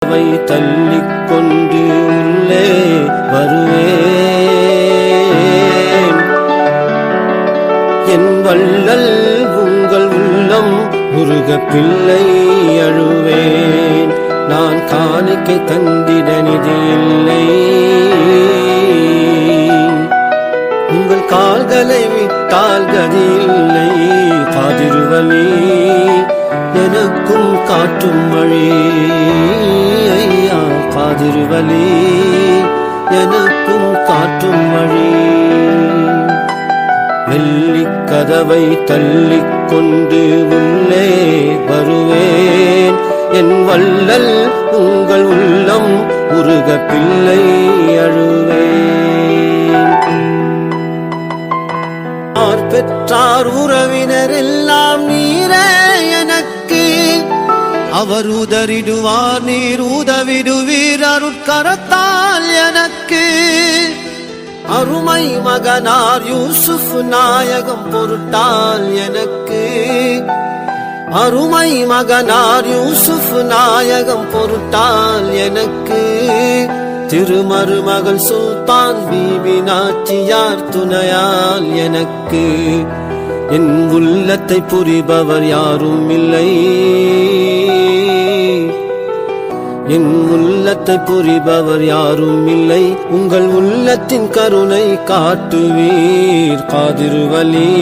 கதவை தள்ளிக்கொண்டு உள்ளே வருவேன். என் வள்ளல் உங்கள் உள்ளம் உருக பிள்ளை அழுவேன். நான் காணிக்கை தந்திட நிதி இல்லை. உங்கள் கால்களை விட்டால் கதி இல்லை. காதிருவலி எனக்கும் காட்டும் வழி. ஐயா காதிருவலி எனக்கும் காட்டும் வழி. வெள்ளிக் கதவை தள்ளிக்கொண்டு உள்ளே வருவேன். என் வள்ளல் உங்கள் உள்ளம் உருக பிள்ளை அழுவேன். பெற்றார் உறவினர் எல்லாம் நீரே எனக்கு. அவர் உதறிடுவார் நீர் உதவிடுவீர் அருட்கரத்தால் எனக்கு. அருமை மகனார் யூசுப் நாயகம் பொருட்டால் எனக்கு. அருமை மகனார் யூசுப் நாயகம் பொருட்டால் எனக்கு. திருமருமகள் சுல்தான் பீபி நாச்சியார் துணையால் எனக்கு. என் உள்ளத்தை புரிபவர் யாரும் இல்லை. என் உள்ளத்தை புரிபவர் யாரும் இல்லை. உங்கள் உள்ளத்தின் கருணை காட்டுவீர். காதிருவலி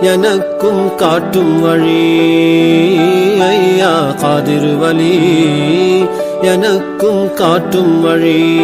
எனக்கும் காட்டும் வழி. ஐயா காதிருவலி எனக்கும் காட்டும் வழி.